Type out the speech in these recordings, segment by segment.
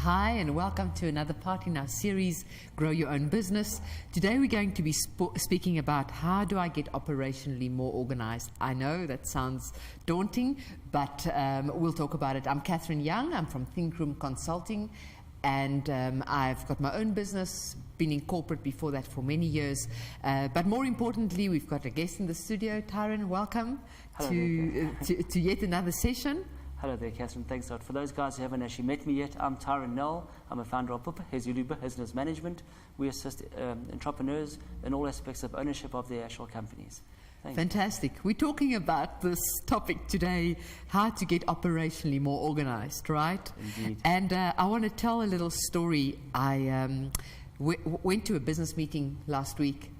Hi and welcome to another part in our series, Grow Your Own Business. Today we're going to be speaking about how do I get operationally more organized. I know that sounds daunting, but we'll talk about it. I'm Catherine Young, I'm from Think Room Consulting, and I've got my own business, been in corporate before that for many years. But more importantly, we've got a guest in the studio. Tyron, welcome to yet another session. Hello there, Catherine. Thanks a lot. For those guys who haven't actually met me yet, I'm Tyron Nell. I'm a founder of Hezuluba Business Management. We assist entrepreneurs in all aspects of ownership of their actual companies. Thanks. Fantastic. We're talking about this topic today, how to get operationally more organized, right? Indeed. And I want to tell a little story. I went to a business meeting last week,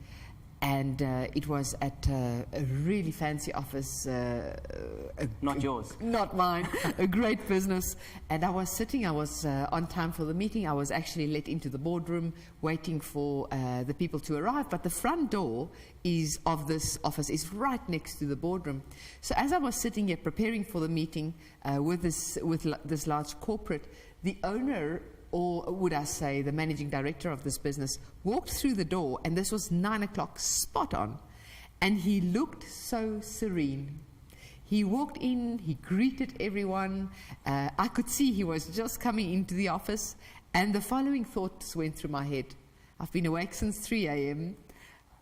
and it was at a really fancy office. Not yours. Not mine. A great business. And I was sitting, I was on time for the meeting. I was actually let into the boardroom waiting for the people to arrive. But the front door of this office is right next to the boardroom. So as I was sitting here preparing for the meeting with this large corporate, the owner, or would I say the managing director of this business, walked through the door, and this was 9 o'clock, spot on, and he looked so serene. He walked in, he greeted everyone. I could see he was just coming into the office, and the following thoughts went through my head. I've been awake since 3 a.m.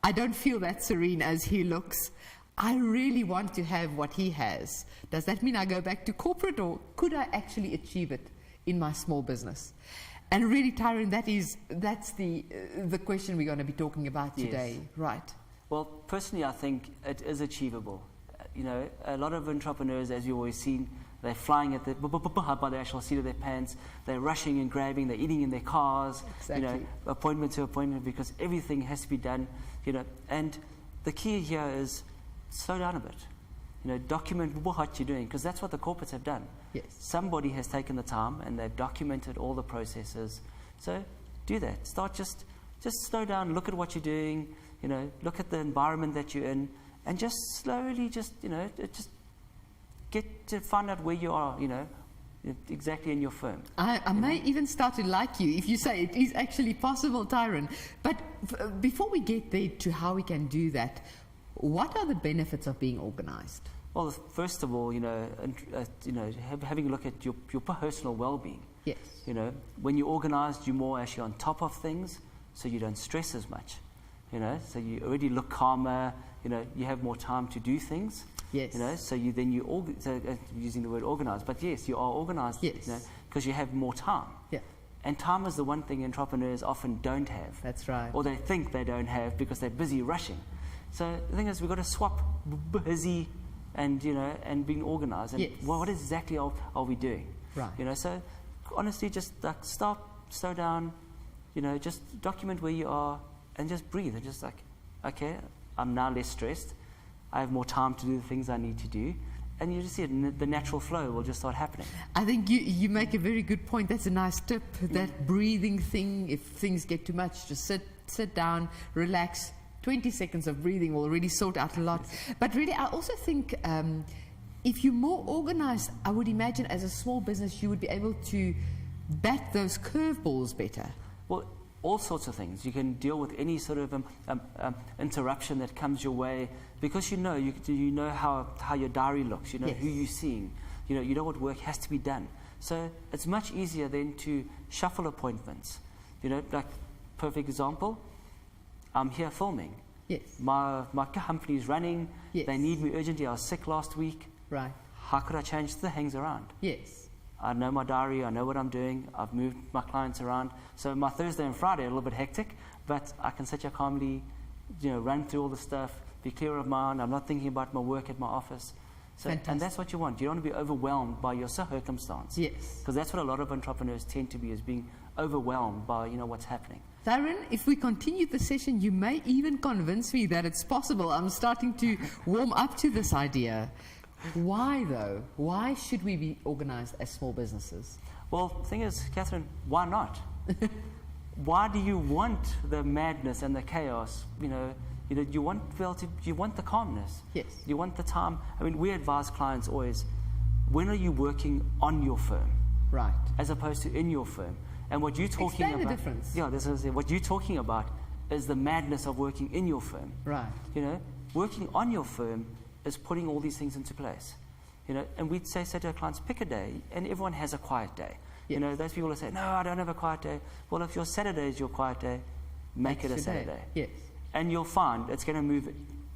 I don't feel that serene as he looks. I really want to have what he has. Does that mean I go back to corporate, or could I actually achieve it in my small business? And really, Tyron, that's the question we're going to be talking about today, yes. Right? Well, personally, I think it is achievable. You know, a lot of entrepreneurs, as you've always seen, they're flying at by the actual seat of their pants. They're rushing and grabbing. They're eating in their cars. Exactly. You know, appointment to appointment, because everything has to be done. You know, and the key here is slow down a bit. You know, document what you're doing, because that's what the corporates have done. Yes. Somebody has taken the time and they've documented all the processes. So do that. Start just slow down, look at what you're doing, you know, look at the environment that you're in, and just slowly just get to find out where you are, you know, exactly in your firm. I may even start to like you if you say it is actually possible, Tyron. But before we get there to how we can do that, what are the benefits of being organized? Well, first of all, having a look at your personal well-being. Yes. You know, when you're organized, you're more actually on top of things, so you don't stress as much. You know, so you already look calmer. You know, you have more time to do things. Yes. You know, so using the word organized, but yes, you are organized. Yes. You know, because you have more time. Yeah. And time is the one thing entrepreneurs often don't have. That's right. Or they think they don't have because they're busy rushing. So the thing is, we've got to swap busy and being organized. And yes. Well, what exactly are we doing? Right. You know, so honestly, just stop, slow down. You know, just document where you are and just breathe. And just like, okay, I'm now less stressed. I have more time to do the things I need to do. And you just see it, the natural flow will just start happening. I think you make a very good point. That's a nice tip, that breathing thing. If things get too much, just sit down, relax. 20 seconds of breathing will really sort out a lot. But really, I also think if you're more organized, I would imagine as a small business, you would be able to bat those curveballs better. Well, all sorts of things. You can deal with any sort of interruption that comes your way, because you know how your diary looks. You know yes. who you're seeing. You know what work has to be done. So it's much easier then to shuffle appointments. You know, like perfect example. I'm here filming. Yes. My company is running. Yes. They need me urgently. I was sick last week. Right. How could I change the things around? Yes. I know my diary. I know what I'm doing. I've moved my clients around. So my Thursday and Friday are a little bit hectic, but I can sit here calmly, run through all the stuff, be clear of mind. I'm not thinking about my work at my office. So, and that's what you want. You don't want to be overwhelmed by your circumstance. Yes. Because that's what a lot of entrepreneurs tend to be, is being overwhelmed by what's happening. Tyron, if we continue the session, you may even convince me that it's possible. I'm starting to warm up to this idea. Why, though? Why should we be organized as small businesses? Well, the thing is, Catherine, why not? Why do you want the madness and the chaos? You want the calmness. Yes. You want the time. I mean, we advise clients always, when are you working on your firm? Right. As opposed to in your firm. And what you're talking Explain about, the difference. yeah, this is what you're talking about is the madness of working in your firm. Right. You know, working on your firm is putting all these things into place. You know, and we'd say to our clients, pick a day, and everyone has a quiet day. Yes. You know, those people who say, no, I don't have a quiet day. Well, if your Saturday is your quiet day, make it a Saturday. Yes. And you'll find it's going to move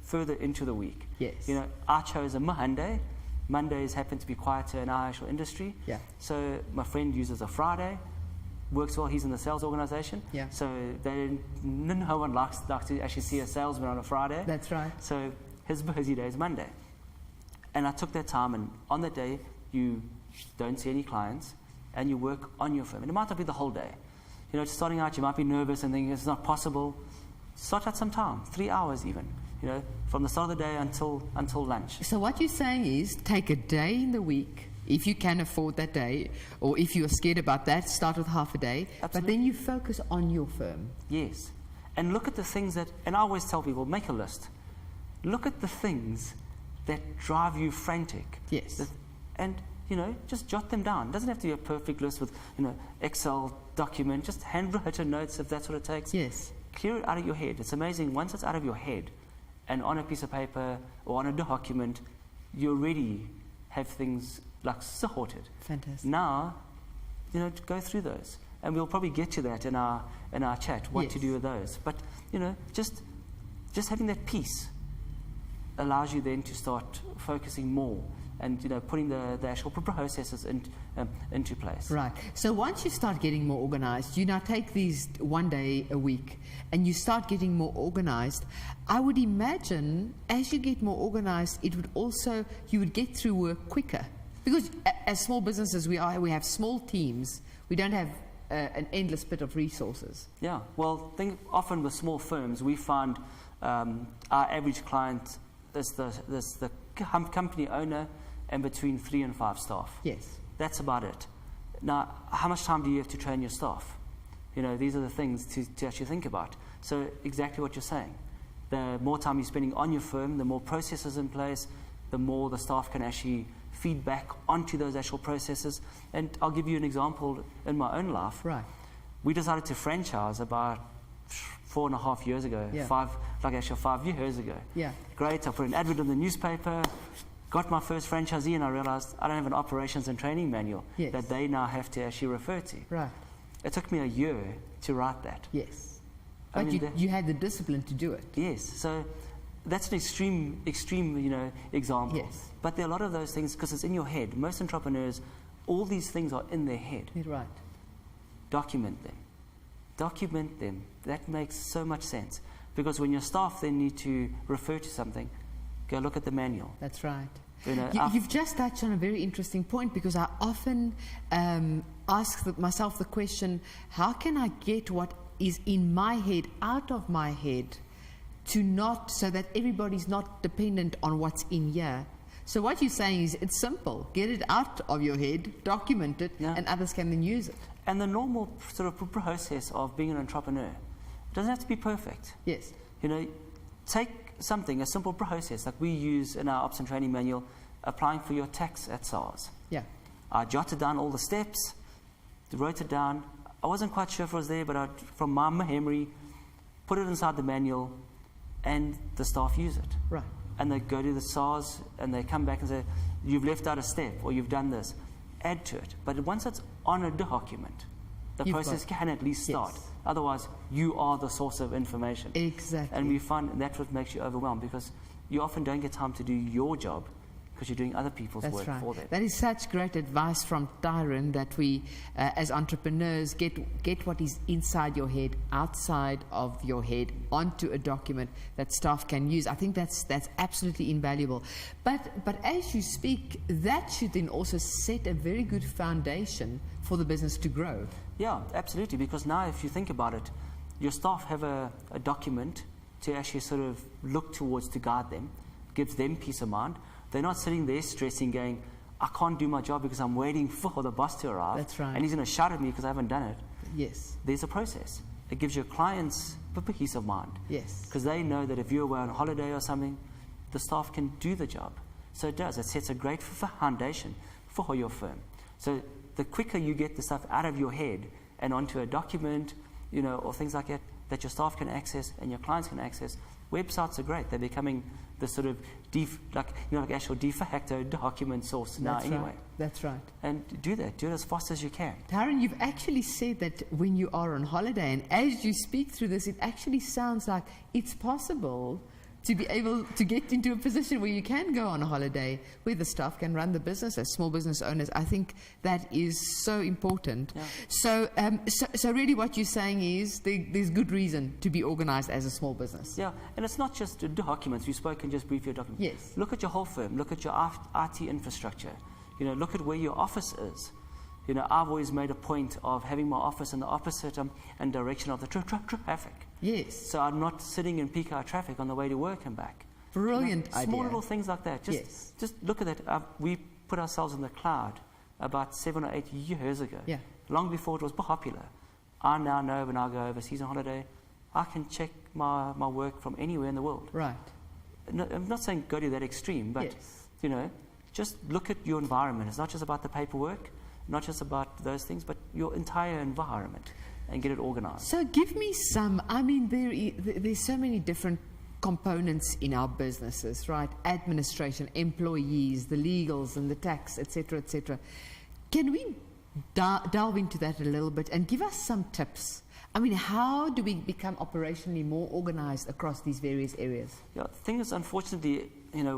further into the week. Yes. You know, I chose a Monday. Mondays happen to be quieter in our actual industry. Yeah. So my friend uses a Friday. Works well. He's in the sales organization. Yeah. So no one likes to actually see a salesman on a Friday. That's right. So his busy day is Monday. And I took that time, and on that day, you don't see any clients, and you work on your firm. And it might not be the whole day. You know, just starting out, you might be nervous and thinking it's not possible. Start at some time, 3 hours even. You know, from the start of the day until lunch. So what you're saying is take a day in the week, if you can afford that day, or if you're scared about that, start with half a day. Absolutely. But then you focus on your firm. Yes. And look at the things that, and I always tell people, make a list. Look at the things that drive you frantic. Yes. And, you know, just jot them down. It doesn't have to be a perfect list with, you know, Excel document, just handwritten notes if that's what it takes. Yes. Clear it out of your head. It's amazing. Once it's out of your head and on a piece of paper or on a document, you already have things like sorted. Fantastic. Now, you know, go through those. And we'll probably get to that in our chat, what to Yes. do with those. But, you know, just having that peace allows you then to start focusing more and, you know, putting the actual processes into place. Right. So once you start getting more organized, you now take these one day a week and you start getting more organized. I would imagine as you get more organized, it would also, you would get through work quicker. Because as small businesses we have small teams. We don't have an endless pit of resources. Yeah. Well, often with small firms, we find our average client is the company owner and between 3 and 5 staff. Yes. That's about it. Now, how much time do you have to train your staff? You know, these are the things to actually think about. So exactly what you're saying. The more time you're spending on your firm, the more processes in place, the more the staff can actually feed back onto those actual processes. And I'll give you an example in my own life. Right. We decided to franchise about 4.5 years ago, Yeah. 5 years ago. Yeah. Great, I put an advert in the newspaper, got my first franchisee, and I realized I don't have an operations and training manual Yes. that they now have to actually refer to. Right. It took me a year to write that. Yes. I But mean, you had the discipline to do it. Yes, so that's an extreme, you know, example. Yes. But there are a lot of those things because it's in your head. Most entrepreneurs, all these things are in their head. You're right. Document them. Document them. That makes so much sense. Because when your staff then need to refer to something, go look at the manual. That's right. You know, You've just touched on a very interesting point because I often ask myself the question, how can I get what is in my head out of my head so that everybody's not dependent on what's in here? So what you're saying is it's simple. Get it out of your head, document it, Yeah. and others can then use it. And the normal sort of process of being an entrepreneur doesn't have to be perfect. Yes. You know, take something, a simple process like we use in our ops and training manual, applying for your tax at SARS. Yeah. I jotted down all the steps, wrote it down. I wasn't quite sure if it was there, but from my memory, put it inside the manual, and the staff use it. Right. And they go to the SARS, and they come back and say, you've left out a step, or you've done this. Add to it. But once it's on a document, the You've process can at least start. Yes. Otherwise, you are the source of information. Exactly. And we find that's what makes you overwhelmed, because you often don't get time to do your job because you're doing other people's That's work right. for them. That is such great advice from Tyron that we, as entrepreneurs, get what is inside your head, outside of your head, onto a document that staff can use. I think that's absolutely invaluable. But as you speak, that should then also set a very good foundation for the business to grow. Yeah, absolutely. Because now, if you think about it, your staff have a document to actually sort of look towards to guide them, gives them peace of mind. They're not sitting there stressing, going, I can't do my job because I'm waiting for the boss to arrive. That's right. And he's going to shout at me because I haven't done it. Yes. There's a process. It gives your clients peace of mind. Yes. Because they know that if you're away on holiday or something, the staff can do the job. So it does. It sets a great foundation for your firm. So the quicker you get the stuff out of your head and onto a document, or things like that, that your staff can access and your clients can access. Websites are great. They're becoming the sort of like actual de facto document source now anyway. Right. That's right. And do it as fast as you can. Taryn, you've actually said that when you are on holiday, and as you speak through this, it actually sounds like it's possible to be able to get into a position where you can go on a holiday, where the staff can run the business as small business owners. I think that is so important. Yeah. So really what you're saying is there's good reason to be organized as a small business. Yeah, and it's not just documents. We've spoken just briefly of documents. Yes. Look at your whole firm. Look at your IT infrastructure. Look at where your office is. I've always made a point of having my office in the opposite and direction of the traffic. Yes. So I'm not sitting in peak hour traffic on the way to work and back. Brilliant idea. Small little things like that. Just look at that. We put ourselves in the cloud about 7 or 8 years ago. Yeah. Long before it was popular. I now know when I go overseas on holiday, I can check my work from anywhere in the world. Right. No, I'm not saying go to that extreme, but just look at your environment. It's not just about the paperwork, not just about those things, but your entire environment, and get it organized. So give me some, there's so many different components in our businesses, right? Administration, employees, the legals and the tax, etc., etc. Can we delve into that a little bit and give us some tips? How do we become operationally more organized across these various areas? Yeah, the thing is, unfortunately,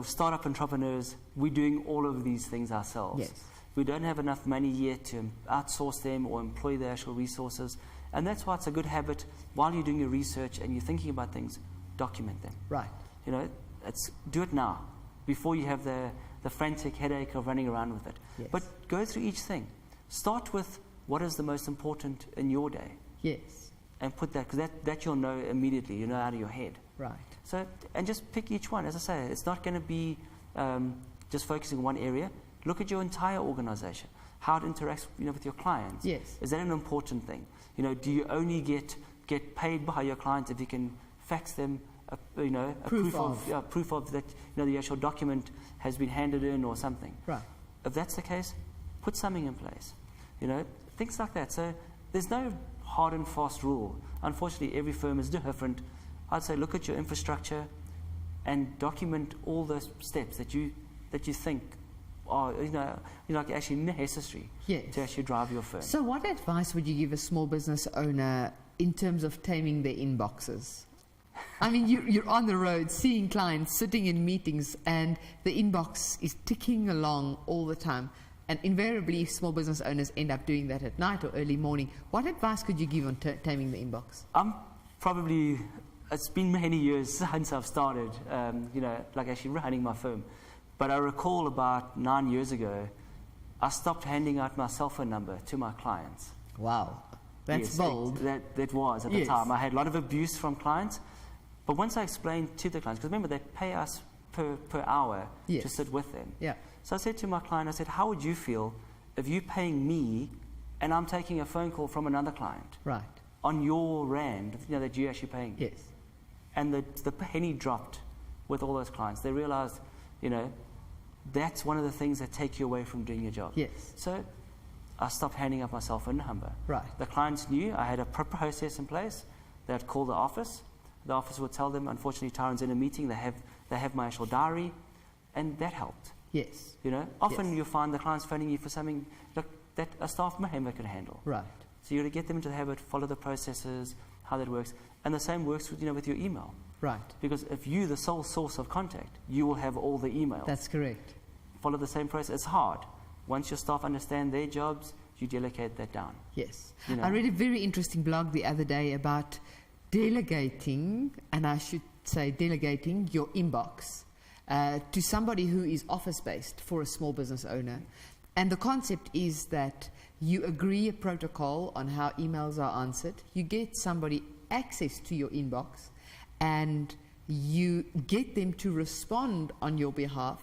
startup entrepreneurs, we're doing all of these things ourselves. Yes. We don't have enough money yet to outsource them or employ the actual resources. And that's why it's a good habit, while you're doing your research and you're thinking about things, document them. Right. Do it now, before you have the frantic headache of running around with it. Yes. But go through each thing. Start with what is the most important in your day. Yes. And put that, because that you'll know immediately, out of your head. Right. So, and just pick each one. As I say, it's not going to be just focusing on one area. Look at your entire organization, how it interacts, with your clients. Yes. Is that an important thing? Do you only get paid by your clients if you can fax them a proof of that, the actual document has been handed in or something? Right. If that's the case, put something in place. Things like that. So there's no hard and fast rule. Unfortunately, every firm is different. I'd say look at your infrastructure and document all those steps that you think are actually necessary to actually drive your firm. So what advice would you give a small business owner in terms of taming their inboxes? You're on the road seeing clients, sitting in meetings, and the inbox is ticking along all the time. And invariably, small business owners end up doing that at night or early morning. What advice could you give on taming the inbox? It's been many years since I've started, actually running my firm. But I recall about 9 years ago, I stopped handing out my cell phone number to my clients. Wow, that's bold. That was at the time. I had a lot of abuse from clients. But once I explained to the clients, because remember, they pay us per hour to sit with them. Yeah. So I said to my client, how would you feel if you're paying me and I'm taking a phone call from another client? Right. On your rand, that you're actually paying. Yes. And the penny dropped with all those clients. They realized, that's one of the things that take you away from doing your job. Yes. So I stopped handing up my cell phone number. Right. The clients knew I had a process in place. They'd call the office. The office would tell them, unfortunately, Tyron's in a meeting. They have my actual diary, and that helped. Yes. Often you'll find the clients phoning you for something that a staff member can handle. Right. So you got to get them into the habit, follow the processes, how that works, and the same works with with your email. Right. Because if you're the sole source of contact, you will have all the emails. That's correct. Follow the same process. It's hard. Once your staff understand their jobs, you delegate that down. Yes. I read a very interesting blog the other day about delegating, and I should say delegating your inbox to somebody who is office-based for a small business owner. And the concept is that you agree a protocol on how emails are answered, you get somebody access to your inbox, and you get them to respond on your behalf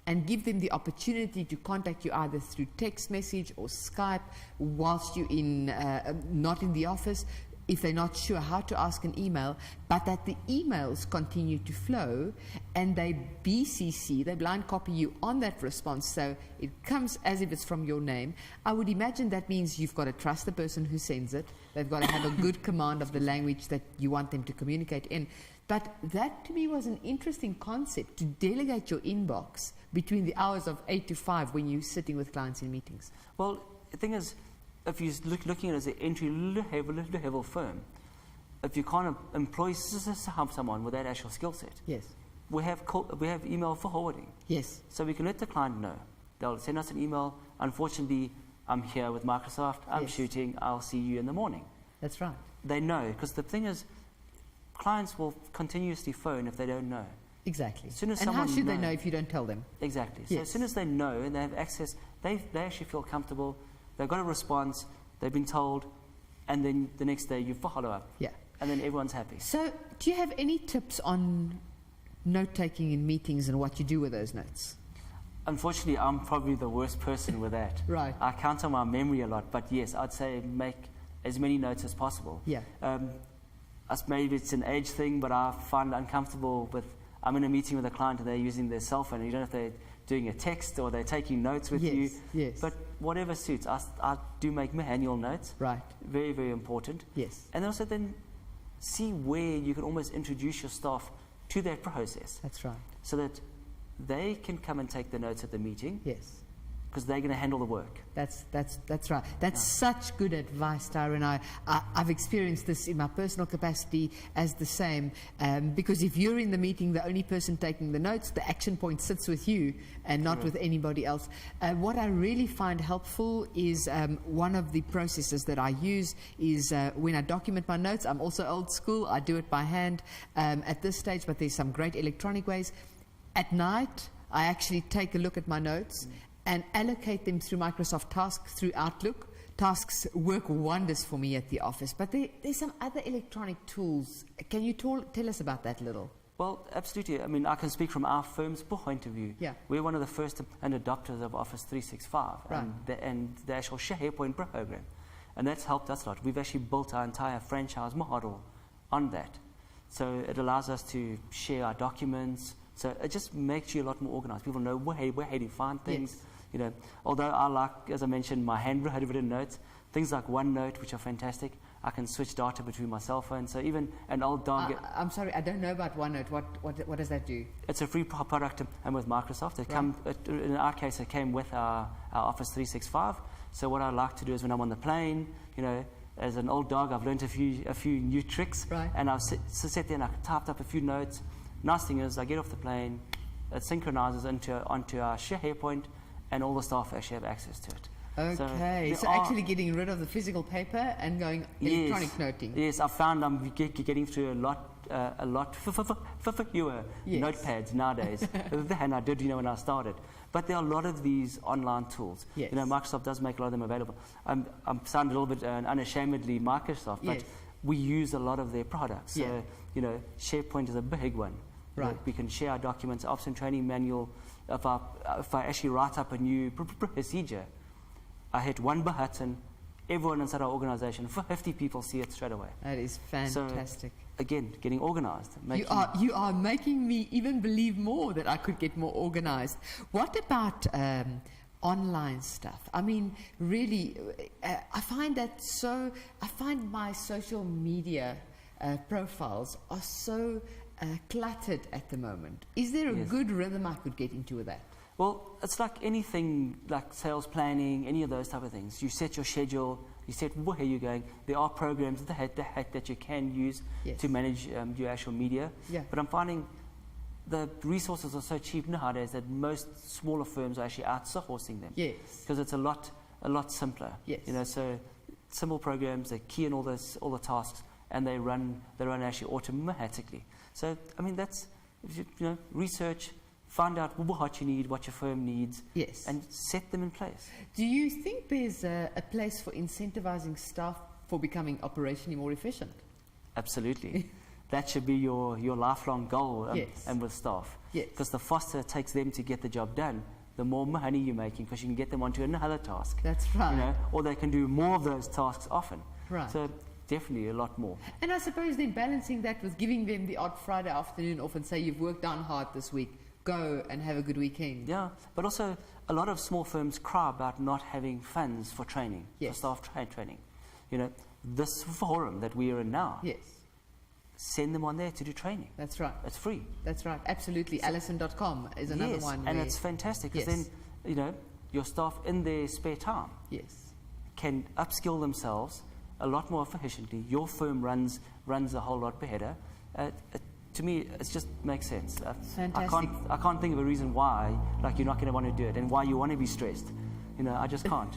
and give them the opportunity to contact you either through text message or Skype whilst you're not in the office. if they're not sure how to ask an email, but that the emails continue to flow and they BCC, they blind copy you on that response, so it comes as if it's from your name. I would imagine that means you've got to trust the person who sends it. They've got to have a good command of the language that you want them to communicate in. But that to me was an interesting concept, to delegate your inbox between the hours of 8 to 5 when you're sitting with clients in meetings. Well, the thing is, if you're looking at it as an entry-level firm, if you can't employ someone with that actual skill set, yes, we have email forwarding. Yes. So we can let the client know. They'll send us an email. Unfortunately, I'm here with Microsoft. I'm Yes. shooting. I'll see you in the morning. That's right. They know, because the thing is, clients will continuously phone if they don't know. Exactly. As soon as And how someone should they knows- know if you don't tell them? Exactly. So Yes. as soon as they know and they have access, they actually feel comfortable. They've got a response. They've been told, and then the next day you follow up, Yeah. and then everyone's happy. So, do you have any tips on note-taking in meetings and what you do with those notes? Unfortunately, I'm probably the worst person with that. Right. I count on my memory a lot, but yes, I'd say make as many notes as possible. Yeah. Maybe it's an age thing, but I find it uncomfortable with. I'm in a meeting with a client and they're using their cell phone. And you don't know if they're doing a text or they're taking notes with you. Yes. But whatever suits. I do make manual notes. Right. Very, very important. Yes. And also then see where you can almost introduce your staff to that process, That's right. so that they can come and take the notes at the meeting, Yes. because they're going to handle the work. That's right. That's such good advice, Tyron. I've experienced this in my personal capacity as the same. Because if you're in the meeting, the only person taking the notes, the action point sits with you and not with anybody else. What I really find helpful is one of the processes that I use is when I document my notes. I'm also old school. I do it by hand at this stage, but there's some great electronic ways. At night, I actually take a look at my notes and allocate them through Microsoft Tasks, through Outlook. Tasks work wonders for me at the office, but there's some other electronic tools. Can you tell us about that a little? Well, absolutely. I mean, I can speak from our firm's point of view. Yeah. We're one of the first and adopters of Office 365 Right. and the actual SharePoint program. And that's helped us a lot. We've actually built our entire franchise model on that. So it allows us to share our documents. So it just makes you a lot more organized. People know where to find things. Yes. You know, although I like, as I mentioned, my handwritten notes, things like OneNote, which are fantastic. I can switch data between my cell phone. So even an old dog. I'm sorry, I don't know about OneNote. What does that do? It's a free product, and with Microsoft, in our case, it came with our Office 365. So what I like to do is when I'm on the plane, you know, as an old dog, I've learned a few new tricks, Right. and I've sat there and I typed up a few notes. Nice thing is, I get off the plane, it synchronizes onto our SharePoint, and all the staff actually have access to it. Okay, so actually getting rid of the physical paper and going electronic noting. Yes, I found I'm getting through a lot fewer Yes. notepads nowadays than I did, when I started. But there are a lot of these online tools. Yes. Microsoft does make a lot of them available. I'm sounding a little bit unashamedly Microsoft, but Yes. we use a lot of their products. So, Yeah. SharePoint is a big one. Right. We can share our documents, ops and training manual. If I actually write up a new procedure, I hit one button, everyone inside our organization, 50 people see it straight away. That is fantastic. Again, getting organized. You are making me even believe more that I could get more organized. What about online stuff? I mean, really, I find my social media profiles are so cluttered at the moment. Is there a Yes. good rhythm I could get into with that? Well, it's like anything, like sales planning, any of those type of things. You set your schedule, you set where you're going. There are programs that you can use Yes. to manage your actual media. Yeah. But I'm finding the resources are so cheap nowadays that most smaller firms are actually outsourcing them. Yes. Because it's a lot simpler. Yes. So simple programs, they key in all the tasks, and they run actually automatically. So I mean, that's research. Find out what you need, what your firm needs, Yes. and set them in place. Do you think there's a place for incentivizing staff for becoming operationally more efficient? Absolutely. That should be your lifelong goal Yes. and with staff. Yes. Because the faster it takes them to get the job done, the more money you're making, because you can get them onto another task. That's right. Or they can do more of those tasks often. Right. So definitely a lot more. And I suppose then balancing that with giving them the odd Friday afternoon off and say, you've worked down hard this week, go and have a good weekend. Yeah, but also a lot of small firms cry about not having funds for training, Yes. for staff training. You know, this forum that we are in now, Yes, send them on there to do training. that's right. It's free. That's right. Absolutely. Allison.com is another Yes, one. and where- it's fantastic because Yes. then, you know, your staff in their spare time Yes. can upskill themselves a lot more efficiently. Your firm runs a whole lot better. To me, it just makes sense. Fantastic. I can't think of a reason why, like, you're not going to want to do it and why you want to be stressed. You know, I just can't.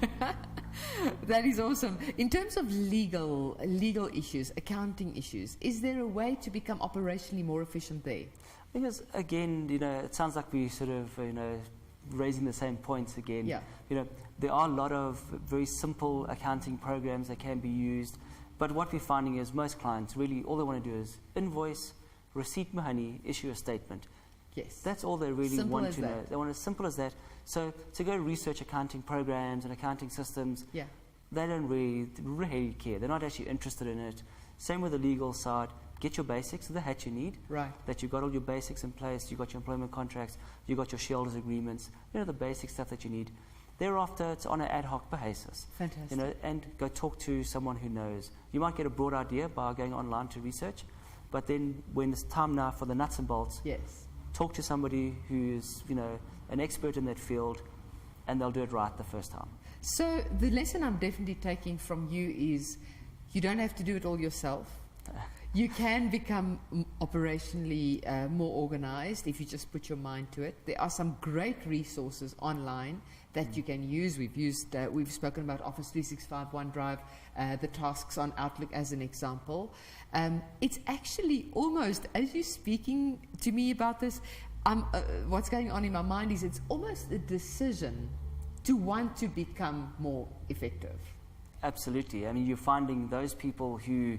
That is awesome. In terms of legal issues, accounting issues, is there a way to become operationally more efficient there? Because again, you know, it sounds like we sort of, you know, raising the same points again. Yeah. You know, there are a lot of very simple accounting programs that can be used, but what we're finding is most clients really all they want to do is invoice, receipt mahoney, issue a statement. Yes. That's all they really Simple want as to know. that. They want as simple as that. So to go research accounting programs and accounting systems, Yeah. they don't really care. They're not actually interested in it. Same with the legal side. Get your basics, the hat you need. Right. That you've got all your basics in place, you've got your employment contracts, you've got your shareholders agreements, you know, the basic stuff that you need. Thereafter, it's on an ad hoc basis. Fantastic. You know, and go talk to someone who knows. You might get a broad idea by going online to research, but then when it's time now for the nuts and bolts, Yes. talk to somebody who's, you know, an expert in that field, and they'll do it right the first time. So the lesson I'm definitely taking from you is you don't have to do it all yourself. You can become operationally more organized if you just put your mind to it. There are some great resources online that you can use. We've spoken about Office 365, OneDrive, the tasks on Outlook as an example. It's actually almost, as you're speaking to me about this, what's going on in my mind is it's almost a decision to want to become more effective. Absolutely. I mean, you're finding those people who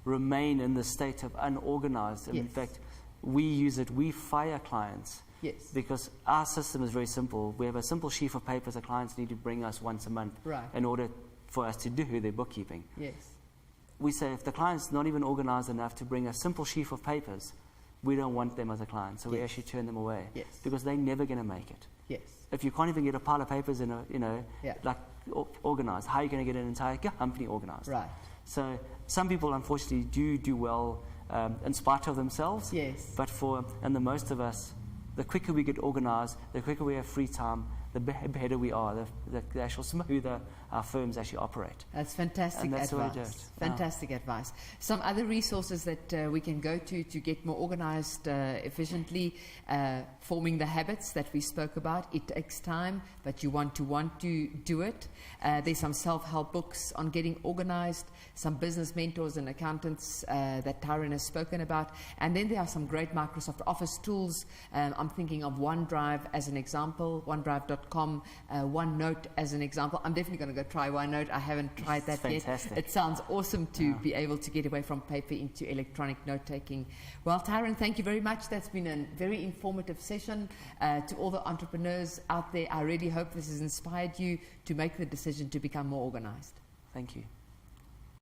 remain in the state of unorganized. And Yes. in fact, we use it, we fire clients Yes. because our system is very simple. We have a simple sheaf of papers that clients need to bring us once a month Right. in order for us to do their bookkeeping. Yes. We say if the client's not even organized enough to bring a simple sheaf of papers, we don't want them as a client. So we Yes. actually turn them away Yes. because they're never going to make it. Yes. If you can't even get a pile of papers in a, you know, Yeah. like organized, how are you going to get an entire company organized? Right. So some people unfortunately do well in spite of themselves. Yes. But and the most of us, the quicker we get organized, the quicker we have free time, the better we are, the actual smoother our firms actually operate. That's fantastic And that's the way to advice. do it. Fantastic advice. Some other resources that we can go to get more organized efficiently, forming the habits that we spoke about. It takes time, but you want to do it. There's some self-help books on getting organized, some business mentors and accountants that Tyron has spoken about. And then there are some great Microsoft Office tools. I'm thinking of OneDrive as an example, OneDrive.com, OneNote as an example. I'm definitely going to go try OneNote. I haven't tried that yet. Fantastic. It sounds awesome to be able to get away from paper into electronic note-taking. Well, Tyron, thank you very much. That's been a very informative session. To all the entrepreneurs out there, I really hope this has inspired you to make the decision to become more organized. Thank you.